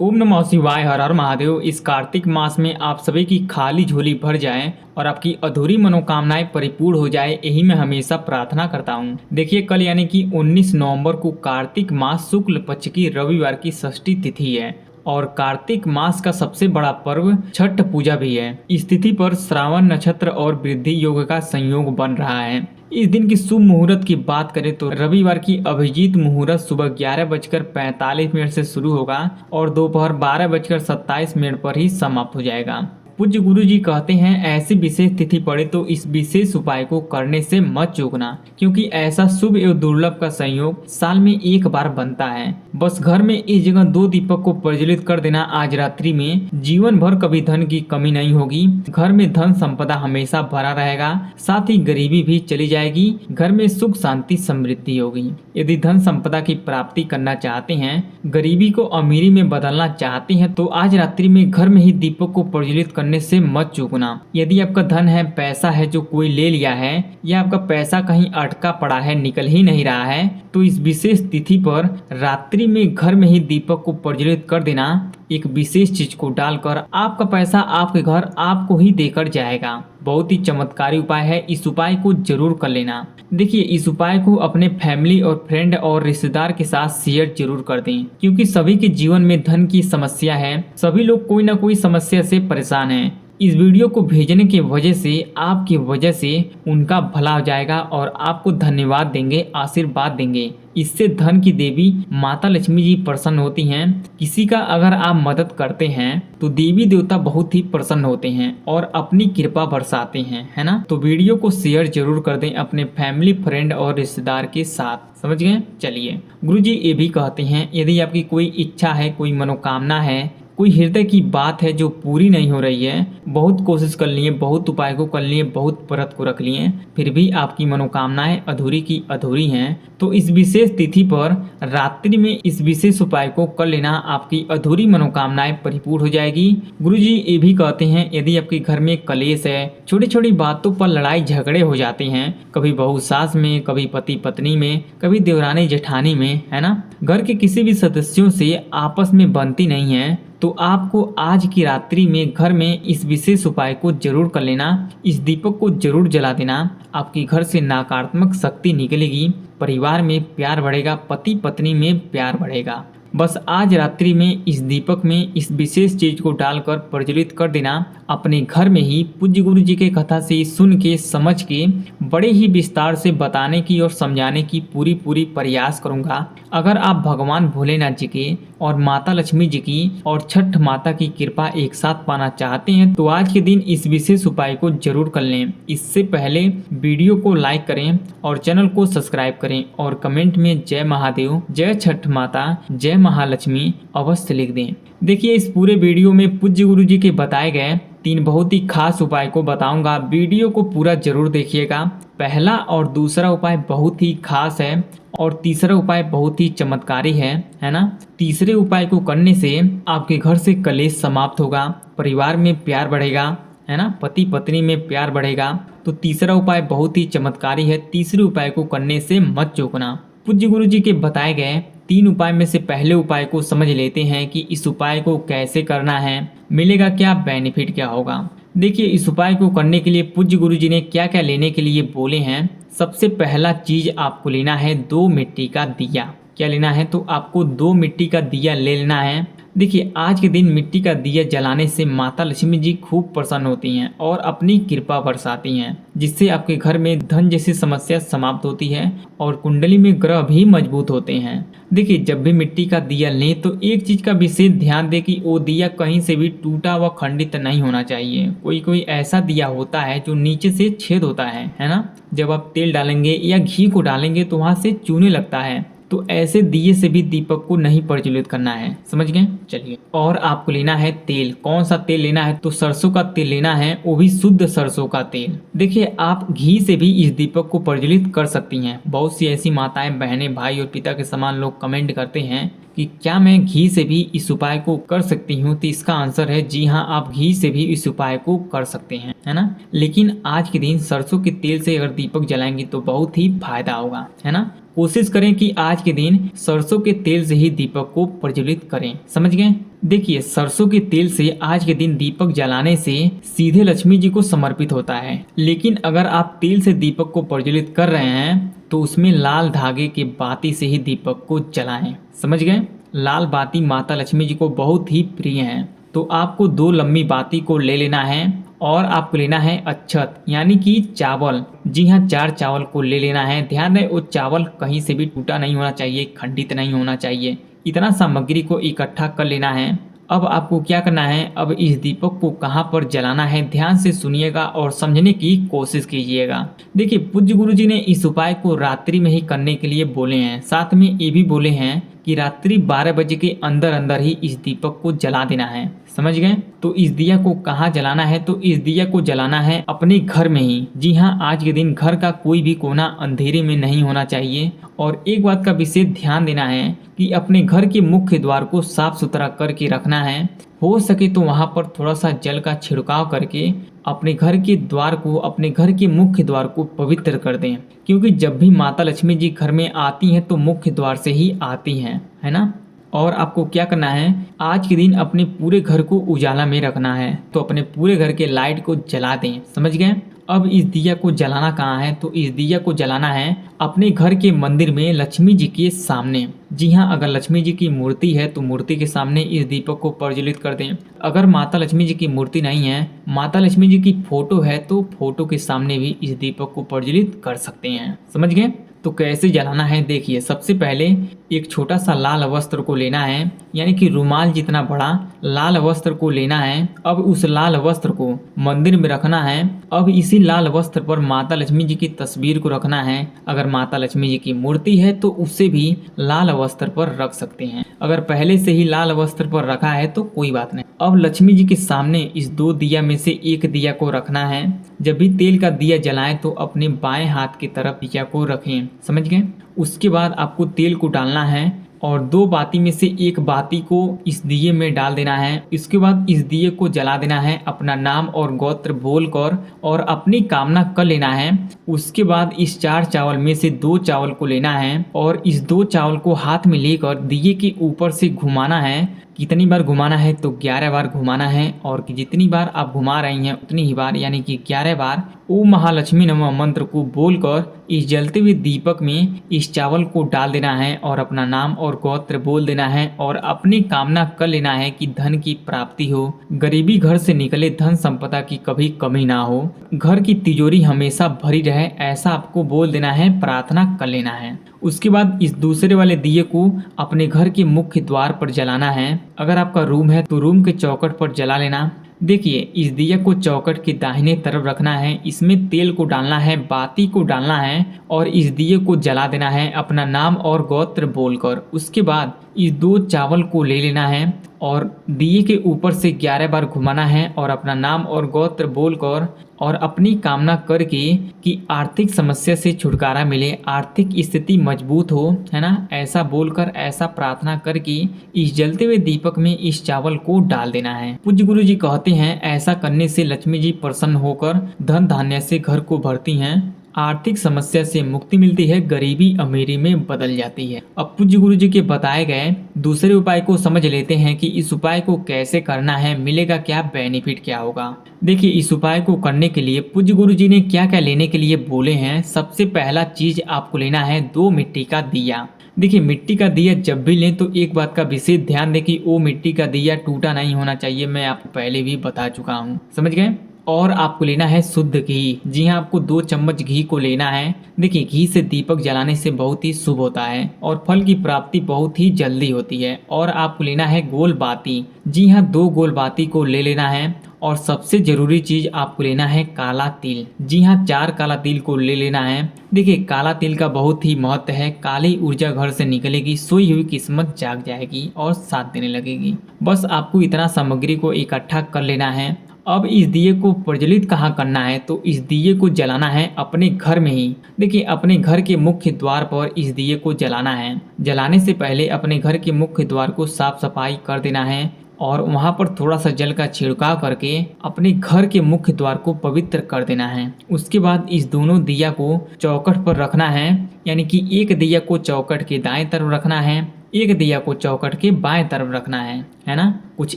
ओम नमः शिवाय, हर हर महादेव। इस कार्तिक मास में आप सभी की खाली झोली भर जाए और आपकी अधूरी मनोकामनाएं परिपूर्ण हो जाए, यही मैं हमेशा प्रार्थना करता हूं। देखिए, कल यानी कि 19 नवंबर को कार्तिक मास शुक्ल पक्ष की रविवार की षष्ठी तिथि है और कार्तिक मास का सबसे बड़ा पर्व छठ पूजा भी है। इस तिथि पर श्रावण नक्षत्र और वृद्धि योग का संयोग बन रहा है। इस दिन की शुभ मुहूर्त की बात करें तो रविवार की अभिजीत मुहूर्त सुबह 11:45 से शुरू होगा और दोपहर 12:27 पर ही समाप्त हो जाएगा। पूज्य गुरु जी कहते हैं, ऐसी विशेष तिथि पड़े तो इस विशेष उपाय को करने से मत चूकना, क्योंकि ऐसा शुभ एवं दुर्लभ का संयोग साल में एक बार बनता है। बस घर में इस जगह 2 दीपक को प्रज्वलित कर देना आज रात्रि में। जीवन भर कभी धन की कमी नहीं होगी। घर में धन संपदा हमेशा भरा रहेगा, साथ ही गरीबी भी चली जाएगी। घर में सुख शांति समृद्धि होगी। यदि धन संपदा की प्राप्ति करना चाहते हैं, गरीबी को अमीरी में बदलना चाहते हैं, तो आज रात्रि में घर में ही दीपक को प्रज्वलित करने से मत चूकना। यदि आपका धन है, पैसा है जो कोई ले लिया है, या आपका पैसा कहीं अटका पड़ा है, निकल ही नहीं रहा है, तो इस विशेष तिथि पर रात्रि में घर में ही दीपक को प्रज्वलित कर देना। एक विशेष चीज को डालकर आपका पैसा आपके घर आपको ही देकर जाएगा। बहुत ही चमत्कारी उपाय है, इस उपाय को जरूर कर लेना। देखिए, इस उपाय को अपने फैमिली और फ्रेंड और रिश्तेदार के साथ शेयर जरूर कर दें, क्योंकि सभी के जीवन में धन की समस्या है। सभी लोग कोई ना कोई समस्या से परेशान हैं। इस वीडियो को भेजने की वजह से, आपकी वजह से उनका भला हो जाएगा और आपको धन्यवाद देंगे, आशीर्वाद देंगे। इससे धन की देवी माता लक्ष्मी जी प्रसन्न होती हैं। किसी का अगर आप मदद करते हैं तो देवी देवता बहुत ही प्रसन्न होते हैं और अपनी कृपा बरसाते हैं, है ना। तो वीडियो को शेयर जरूर कर दें अपने फैमिली, फ्रेंड और रिश्तेदार के साथ। समझ गए। चलिए, गुरुजी ये भी कहते हैं, यदि आपकी कोई इच्छा है, कोई मनोकामना है, कोई हृदय की बात है जो पूरी नहीं हो रही है, बहुत कोशिश कर लिए, बहुत उपाय को कर लिए, बहुत व्रत को रख लिए, फिर भी आपकी मनोकामनाएं अधूरी की अधूरी हैं, तो इस विशेष तिथि पर रात्रि में इस विशेष उपाय को कर लेना। आपकी अधूरी मनोकामनाएं परिपूर्ण हो जाएगी। गुरुजी ये भी कहते हैं, यदि आपके घर में कलेश है, छोटी छोटी बातों पर लड़ाई झगड़े हो जाते हैं, कभी बहू सास में, कभी पति पत्नी में, कभी देवरानी जेठानी में, है ना, घर के किसी भी सदस्यों से आपस में बनती नहीं है, तो आपको आज की रात्रि में घर में इस विशेष उपाय को जरूर कर लेना। इस दीपक को जरूर जला देना। आपके घर से नकारात्मक शक्ति निकलेगी, परिवार में प्यार बढ़ेगा, पति पत्नी में प्यार बढ़ेगा। बस आज रात्रि में इस दीपक में इस विशेष चीज को डालकर प्रज्वलित कर देना। अपने घर में ही पूज्य गुरु जी के कथा से सुन के, समझ के, बड़े ही विस्तार से बताने की और समझाने की पूरी प्रयास करूंगा। अगर आप भगवान भोलेनाथ जी के और माता लक्ष्मी जी की और छठ माता की कृपा एक साथ पाना चाहते हैं, तो आज के दिन इस विशेष उपाय को जरूर कर लें। इससे पहले वीडियो को लाइक करें और चैनल को सब्सक्राइब करें और कमेंट में जय महादेव, जय छठ माता, जय महालक्ष्मी अवश्य लिख दें। देखिए, इस पूरे वीडियो में पूज्य गुरु जी के बताए गए 3 बहुत ही खास उपाय को बताऊंगा। वीडियो को पूरा जरूर देखिएगा। पहला और दूसरा उपाय बहुत ही खास है और तीसरा उपाय बहुत ही चमत्कारी है ना। तीसरे उपाय को करने से आपके घर से कलेश समाप्त होगा, परिवार में प्यार बढ़ेगा, है ना, पति पत्नी में प्यार बढ़ेगा। तो तीसरा उपाय बहुत ही चमत्कारी है। तीसरे उपाय को करने से मत चूकना। पूज्य गुरु जी के बताए गए 3 उपाय में से पहले उपाय को समझ लेते हैं कि इस उपाय को कैसे करना है, मिलेगा क्या, बेनिफिट क्या होगा। देखिए, इस उपाय को करने के लिए पूज्य गुरु जी ने क्या क्या लेने के लिए बोले हैं। सबसे पहला चीज आपको लेना है 2 मिट्टी का दिया। क्या लेना है, तो आपको 2 मिट्टी का दिया ले लेना है। देखिए, आज के दिन मिट्टी का दिया जलाने से माता लक्ष्मी जी खूब प्रसन्न होती हैं और अपनी कृपा बरसाती हैं, जिससे आपके घर में धन जैसी समस्या समाप्त होती है और कुंडली में ग्रह भी मजबूत होते हैं। देखिए, जब भी मिट्टी का दिया लें तो एक चीज का विशेष ध्यान दें कि वो दिया कहीं से भी टूटा व खंडित नहीं होना चाहिए। कोई ऐसा दिया होता है जो नीचे से छेद होता है ना। जब आप तेल डालेंगे या घी को डालेंगे तो वहां से चूने लगता है, तो ऐसे दिए से भी दीपक को नहीं प्रज्वलित करना है। समझ गए। चलिए, और आपको लेना है तेल। कौन सा तेल लेना है, तो सरसों का तेल लेना है, वो भी शुद्ध सरसों का तेल। देखिए, आप घी से भी इस दीपक को प्रज्वलित कर सकती हैं। बहुत सी ऐसी माताएं, बहनें, भाई और पिता के समान लोग कमेंट करते हैं कि क्या मैं घी से भी इस उपाय को कर सकती हूँ, तो इसका आंसर है जी हाँ, आप घी से भी इस उपाय को कर सकते हैं, है ना। लेकिन आज के दिन सरसों के तेल से अगर दीपक जलाएंगे तो बहुत ही फायदा होगा, है ना। कोशिश करें कि आज के दिन सरसों के तेल से ही दीपक को प्रज्वलित करें। समझ गए? देखिए, सरसों के तेल से आज के दिन दीपक जलाने से सीधे लक्ष्मी जी को समर्पित होता है। लेकिन अगर आप तेल से दीपक को प्रज्वलित कर रहे हैं तो उसमें लाल धागे के बाती से ही दीपक को जलाएं। समझ गए? लाल बाती माता लक्ष्मी जी को बहुत ही प्रिय है। तो आपको 2 लंबी बाती को ले लेना है और आपको लेना है अक्षत यानी कि चावल। जी हाँ, 4 चावल को ले लेना है। ध्यान रहे वो चावल कहीं से भी टूटा नहीं होना चाहिए, खंडित नहीं होना चाहिए। इतना सामग्री को इकट्ठा कर लेना है। अब आपको क्या करना है, अब इस दीपक को कहाँ पर जलाना है ध्यान से सुनिएगा और समझने की कोशिश कीजिएगा। देखिए, पूज्य गुरु जी ने इस उपाय को रात्रि में ही करने के लिए बोले हैं। साथ में ये भी बोले हैं कि रात्रि 12 बजे के अंदर अंदर ही इस दीपक को जला देना है। समझ गए? तो इस दिया को कहाँ जलाना है, तो इस दिया को जलाना है अपने घर में ही। जी हाँ, आज के दिन घर का कोई भी कोना अंधेरे में नहीं होना चाहिए। और एक बात का विशेष ध्यान देना है कि अपने घर के मुख्य द्वार को साफ सुथरा करके रखना है। हो सके तो वहां पर थोड़ा सा जल का छिड़काव करके अपने घर के द्वार को, अपने घर के मुख्य द्वार को पवित्र कर दें। क्योंकि जब भी माता लक्ष्मी जी घर में आती हैं तो मुख्य द्वार से ही आती हैं, है ना। और आपको क्या करना है, आज के दिन अपने पूरे घर को उजाला में रखना है। तो अपने पूरे घर के लाइट को जला दें। समझ गए? अब इस दिया को जलाना कहाँ है, तो इस दिया को जलाना है अपने घर के मंदिर में लक्ष्मी जी के सामने। जी हाँ, अगर लक्ष्मी जी की मूर्ति है तो मूर्ति के सामने इस दीपक को प्रज्वलित कर दें। अगर माता लक्ष्मी जी की मूर्ति नहीं है, माता लक्ष्मी जी की फोटो है, तो फोटो के सामने भी इस दीपक को प्रज्वलित कर सकते हैं। समझ गए? तो कैसे जलाना है देखिए। सबसे पहले एक छोटा सा लाल वस्त्र को लेना है, यानी कि रुमाल जितना बड़ा लाल वस्त्र को लेना है। अब उस लाल वस्त्र को मंदिर में रखना है। अब इसी लाल वस्त्र पर माता लक्ष्मी जी की तस्वीर को रखना है। अगर माता लक्ष्मी जी की मूर्ति है तो उसे भी लाल वस्त्र पर रख सकते हैं। अगर पहले से ही लाल वस्त्र पर रखा है तो कोई बात नहीं। अब लक्ष्मी जी के सामने इस 2 दिया में से एक दिया को रखना है। जब भी तेल का दिया जलाएं तो अपने बाएं हाथ की तरफ दिया को रखें। समझ गए? उसके बाद आपको तेल को डालना है और 2 बाती में से एक बाती को इस दिए में डाल देना है। इसके बाद इस दिए को जला देना है अपना नाम और गोत्र बोलकर और अपनी कामना कर लेना है। उसके बाद इस 4 चावल में से 2 चावल को लेना है और इस 2 चावल को हाथ में लेकर दिए के ऊपर से घुमाना है। कितनी बार घुमाना है, तो 11 बार घुमाना है। और जितनी बार आप घुमा रही हैं उतनी ही बार, यानी कि 11 बार ओम महालक्ष्मी नमः मंत्र को बोलकर इस जलते हुए दीपक में इस चावल को डाल देना है और अपना नाम और गोत्र बोल देना है और अपनी कामना कर लेना है कि धन की प्राप्ति हो, गरीबी घर से निकले, धन संपदा की कभी कमी ना हो, घर की तिजोरी हमेशा भरी रहे, ऐसा आपको बोल देना है, प्रार्थना कर लेना है। उसके बाद इस दूसरे वाले दिए को अपने घर के मुख्य द्वार पर जलाना है। अगर आपका रूम है तो रूम के चौखट पर जला लेना। देखिए, इस दिया को चौखट के दाहिने तरफ रखना है। इसमें तेल को डालना है, बाती को डालना है और इस दिए को जला देना है अपना नाम और गोत्र बोलकर। उसके बाद इस 2 चावल को ले लेना है और दिए के ऊपर से 11 बार घुमाना है और अपना नाम और गोत्र बोलकर और अपनी कामना करके कि आर्थिक समस्या से छुटकारा मिले, आर्थिक स्थिति मजबूत हो, है ना, ऐसा बोलकर, ऐसा प्रार्थना करके इस जलते हुए दीपक में इस चावल को डाल देना है। पूज्य गुरु जी कहते हैं ऐसा करने से लक्ष्मी जी प्रसन्न होकर धन धान्य से घर को भरती हैं, आर्थिक समस्या से मुक्ति मिलती है, गरीबी अमीरी में बदल जाती है। अब पूज्य गुरु जी के बताए गए दूसरे उपाय को समझ लेते हैं कि इस उपाय को कैसे करना है, मिलेगा क्या, बेनिफिट क्या होगा। देखिए, इस उपाय को करने के लिए पूज्य गुरु जी ने क्या क्या लेने के लिए बोले हैं। सबसे पहला चीज आपको लेना है 2 मिट्टी का दिया। देखिए, मिट्टी का दिया जब भी लें तो एक बात का विशेष ध्यान दें कि वो मिट्टी का दिया टूटा नहीं होना चाहिए। मैं आपको पहले भी बता चुका हूँ। समझ गए? और आपको लेना है शुद्ध घी। जी हाँ, आपको 2 चम्मच घी को लेना है। देखिए, घी से दीपक जलाने से बहुत ही शुभ होता है और फल की प्राप्ति बहुत ही जल्दी होती है। और आपको लेना है गोल बाती। जी हाँ, 2 गोल बाती को ले लेना है। और सबसे जरूरी चीज आपको लेना है काला तिल। जी हाँ, 4 काला तिल को ले लेना है। देखिए, काला तिल का बहुत ही महत्व है। काली ऊर्जा घर से निकलेगी, सोई हुई किस्मत जाग जाएगी और साथ देने लगेगी। बस आपको इतना सामग्री को इकट्ठा कर लेना है। अब इस दिए को प्रज्वलित कहाँ करना है, तो इस दिए को जलाना है अपने घर में ही। देखिए, अपने घर के मुख्य द्वार पर इस दिए को जलाना है। जलाने से पहले अपने घर के मुख्य द्वार को साफ सफाई कर देना है और वहां पर थोड़ा सा जल का छिड़काव करके अपने घर के मुख्य द्वार को पवित्र कर देना है। उसके बाद इस दोनों दिया को चौखट पर रखना है। यानी कि एक दिया को चौखट के दाएं तरफ रखना है, एक दिया को चौखट के बाएं तरफ रखना है ना। कुछ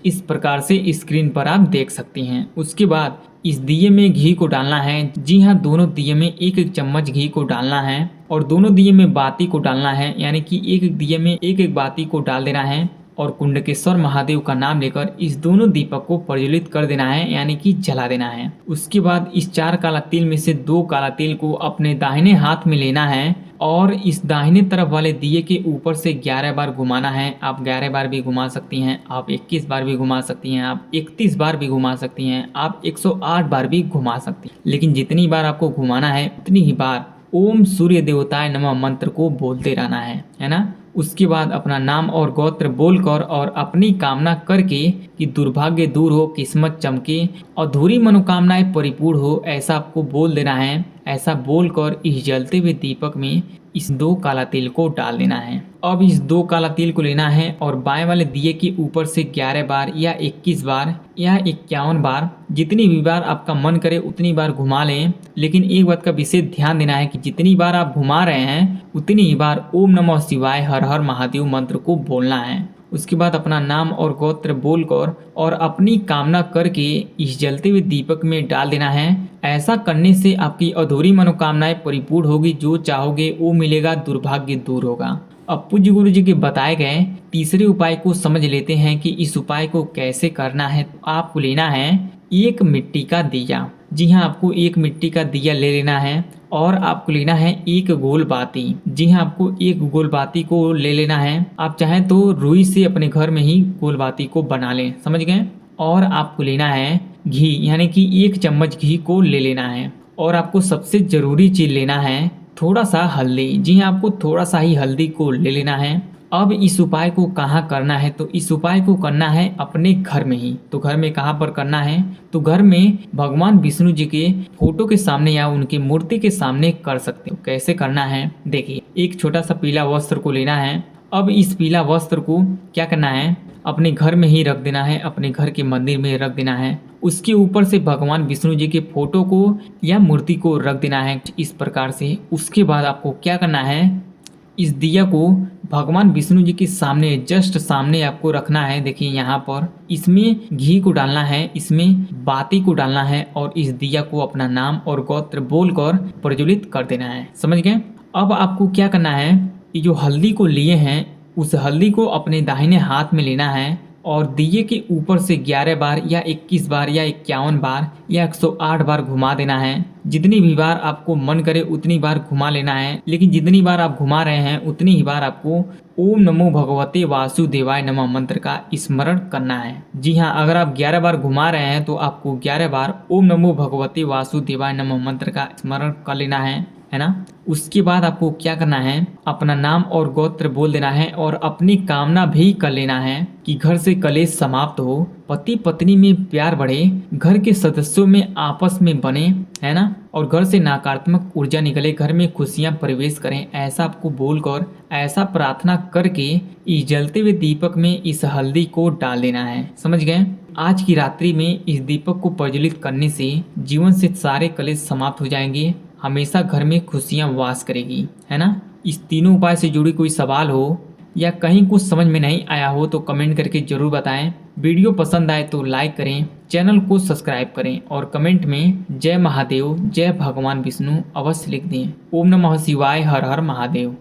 इस प्रकार से स्क्रीन पर आप देख सकती हैं। उसके बाद इस दिए में घी को डालना है। जी हाँ, दोनों दिए में एक एक चम्मच घी को डालना है और दोनों दिए में बाती को डालना है, यानी कि एक एक दिए में एक एक बाती को डाल देना है और कुंडकेश्वर महादेव का नाम लेकर इस दोनों दीपक को प्रज्वलित कर देना है, यानी कि जला देना है। उसके बाद इस 4 काला तिल में से 2 काला तिल को अपने दाहिने हाथ में लेना है और इस दाहिने तरफ वाले दिए के ऊपर से 11 बार घुमाना है। आप 11 बार भी घुमा सकती हैं, आप 21 बार भी घुमा सकती हैं, आप 31 बार भी घुमा सकती हैं, आप 108 बार भी घुमा सकती हैं। लेकिन जितनी बार आपको घुमाना है उतनी ही बार ओम सूर्य देवताय नमः मंत्र को बोलते रहना है ना। उसके बाद अपना नाम और गोत्र बोलकर और अपनी कामना करके कि दुर्भाग्य दूर हो, किस्मत चमके, अधूरी मनोकामनाएं परिपूर्ण हो, ऐसा आपको बोल देना है। ऐसा बोलकर इस जलते हुए दीपक में इस 2 काला तिल को डाल देना है। अब इस 2 काला तिल को लेना है और बाएं वाले दिए के ऊपर से 11 बार या 21 बार या 51 बार, जितनी भी बार आपका मन करे उतनी बार घुमा लें। लेकिन एक बात का विशेष ध्यान देना है कि जितनी बार आप घुमा रहे हैं उतनी ही बार ओम नमः शिवाय हर हर महादेव मंत्र को बोलना है। उसके बाद अपना नाम और गोत्र बोलकर और अपनी कामना करके इस जलते हुए दीपक में डाल देना है। ऐसा करने से आपकी अधूरी मनोकामनाएं परिपूर्ण होगी, जो चाहोगे वो मिलेगा, दुर्भाग्य दूर होगा। अब पूज्य गुरु जी के बताए गए तीसरे उपाय को समझ लेते हैं कि इस उपाय को कैसे करना है। तो आपको लेना है 1 मिट्टी का दिया। जी हाँ, आपको 1 मिट्टी का दिया ले लेना है और आपको लेना है 1 गोल बाती। जी हाँ, आपको 1 गोल बाती को ले लेना है। आप चाहें तो रुई से अपने घर में ही गोल बाती को बना लें, समझ गए। और आपको लेना है घी, यानी कि 1 चम्मच घी को ले लेना है। और आपको सबसे जरूरी चीज लेना है थोड़ा सा हल्दी। जी हाँ, आपको थोड़ा सा ही हल्दी को ले लेना है। अब इस उपाय को कहाँ करना है, तो इस उपाय को करना है अपने घर में ही। तो घर में कहाँ पर करना है, तो घर में भगवान विष्णु जी के फोटो के सामने या उनकी मूर्ति के सामने कर सकते हो। कैसे करना है देखिए, एक छोटा सा पीला वस्त्र को लेना है। अब इस पीला वस्त्र को क्या करना है, अपने घर में ही रख देना है, अपने घर के मंदिर में रख देना है। उसके ऊपर से भगवान विष्णु जी के फोटो को या मूर्ति को रख देना है इस प्रकार से। उसके बाद आपको क्या करना है, इस दिया को भगवान विष्णु जी के सामने, जस्ट सामने आपको रखना है। देखिए यहाँ पर इसमें घी को डालना है, इसमें बाती को डालना है और इस दिया को अपना नाम और गोत्र बोलकर प्रज्वलित कर देना है, समझ गए। अब आपको क्या करना है, ये जो हल्दी को लिए हैं उस हल्दी को अपने दाहिने हाथ में लेना है और दिए के ऊपर से 11 बार या 21 बार या 51 बार या 108 बार घुमा देना है। जितनी भी बार आपको मन करे उतनी बार घुमा लेना है, लेकिन जितनी बार आप घुमा रहे हैं उतनी ही बार आपको ओम नमो भगवते वासुदेवाय नमः मंत्र का स्मरण करना है। जी हाँ, अगर आप 11 बार घुमा रहे हैं तो आपको 11 बार ओम नमो भगवते वासुदेवाय नमः मंत्र का स्मरण कर लेना है ना। उसके बाद आपको क्या करना है, अपना नाम और गोत्र बोल देना है और अपनी कामना भी कर लेना है कि घर से कलेश समाप्त हो, पति पत्नी में प्यार बढ़े, घर के सदस्यों में आपस में बने, है ना, और घर से नकारात्मक ऊर्जा निकले, घर में खुशियां प्रवेश करें। ऐसा आपको बोलकर, ऐसा प्रार्थना करके इस जलते हुए दीपक में इस हल्दी को डाल देना है, समझ गए। आज की रात्रि में इस दीपक को प्रज्वलित करने से जीवन से सारे कलेश समाप्त हो जाएंगे, हमेशा घर में खुशियां वास करेगी, है ना। इस तीनों उपाय से जुड़ी कोई सवाल हो या कहीं कुछ समझ में नहीं आया हो तो कमेंट करके जरूर बताएं। वीडियो पसंद आए तो लाइक करें, चैनल को सब्सक्राइब करें और कमेंट में जय महादेव, जय भगवान विष्णु अवश्य लिख दें। ओम नमः शिवाय, हर हर महादेव।